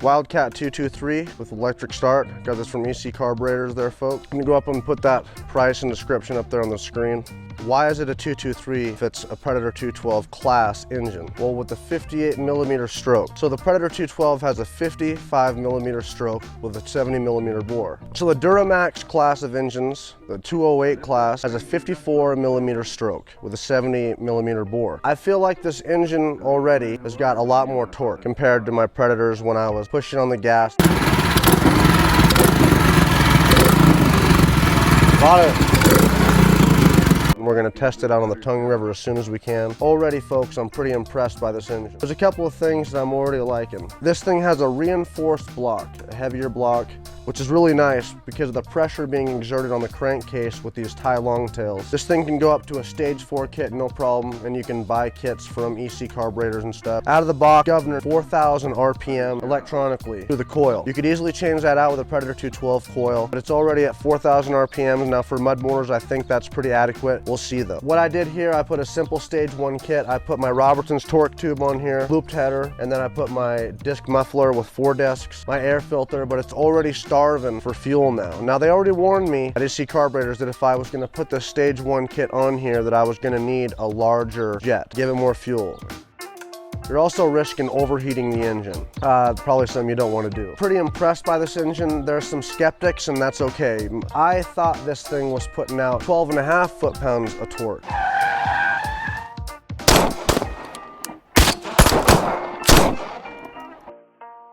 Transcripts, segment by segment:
Wildcat 223 with electric start. Got this from EC Carburetors there, folks. I'm gonna go up and put that price and description up there on the screen. Why is it a 223 if it's a Predator 212 class engine? Well, with the 58mm stroke. So the Predator 212 has a 55mm stroke with a 70mm bore. So the Duramax class of engines, the 208 class, has a 54mm stroke with a 70mm bore. I feel like this engine already has got a lot more torque compared to my Predators when I was pushing on the gas. We're gonna test it out on the Tongue River as soon as we can. Already, folks, I'm pretty impressed by this engine. There's a couple of things that I'm already liking. This thing has a reinforced block, a heavier block, which is really nice because of the pressure being exerted on the crankcase with these tie longtails. This thing can go up to a stage 4 kit, no problem, and you can buy kits from EC Carburetors and stuff. Out of the box, governor 4,000 RPM electronically through the coil. You could easily change that out with a Predator 212 coil, but it's already at 4,000 RPM. Now for mud motors, I think that's pretty adequate. We'll see though. What I did here, I put a simple stage 1 kit. I put my Robertsons torque tube on here, looped header, and then I put my disc muffler with 4 discs, my air filter, but it's already starving for fuel now. Now they already warned me at EC Carburetors that if I was gonna put the stage 1 kit on here that I was gonna need a larger jet, give it more fuel. You're also risking overheating the engine. Probably something you don't want to do. Pretty impressed by this engine. There's some skeptics, and that's okay. I thought this thing was putting out 12.5 foot-pounds of torque.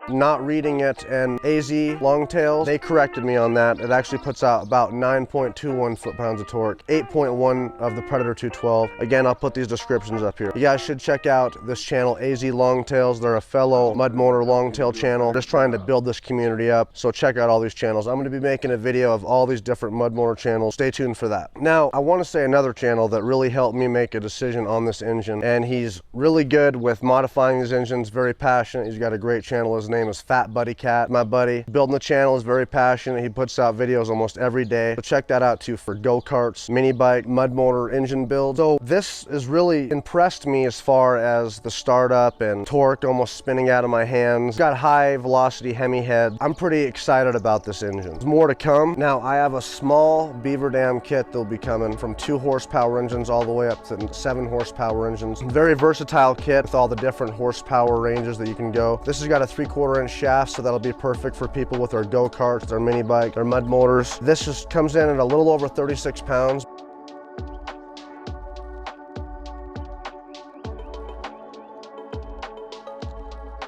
Not reading it, and AZ Longtails, they corrected me on that. It actually puts out about 9.21 foot-pounds of torque, 8.1 of the Predator 212. Again, I'll put these descriptions up here. You guys should check out this channel, AZ Longtails. They're a fellow mud motor longtail channel. Just trying to build this community up, so check out all these channels. I'm going to be making a video of all these different mud motor channels. Stay tuned for that. Now, I want to say another channel that really helped me make a decision on this engine, and he's really good with modifying these engines, very passionate. He's got a great channel. His name is Fatbuddycat. My buddy building the channel is very passionate. He puts out videos almost every day. So check that out too for go-karts, mini bike, mud motor engine build. So this has really impressed me as far as the startup and torque almost spinning out of my hands. Got high velocity Hemi head. I'm pretty excited about this engine. There's more to come. Now I have a small Beaverdam kit that'll be coming from 2 horsepower engines all the way up to 7 horsepower engines. Very versatile kit with all the different horsepower ranges that you can go. This has got a 3/4 inch shaft, so that'll be perfect for people with their go-karts, their mini bike, their mud motors. This just comes in at a little over 36 pounds.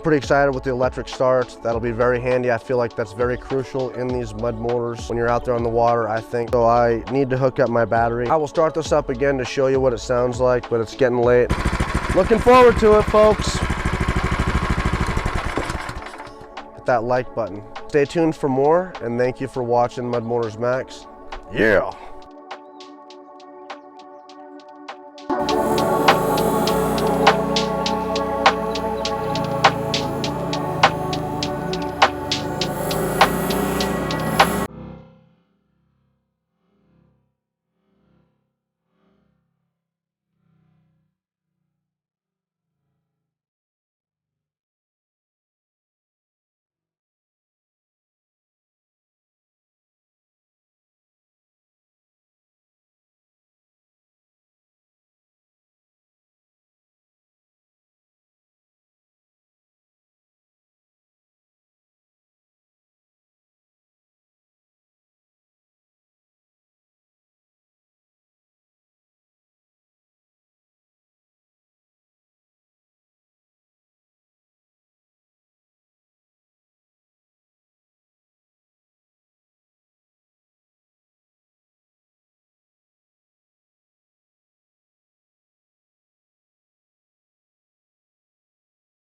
Pretty excited with the electric start. That'll be very handy. I feel like that's very crucial in these mud motors when you're out there on the water, I think. So I need to hook up my battery. I will start this up again to show you what it sounds like, but it's getting late. Looking forward to it, folks. That like button. Stay tuned for more, and thank you for watching Mud Motors Max. Yeah.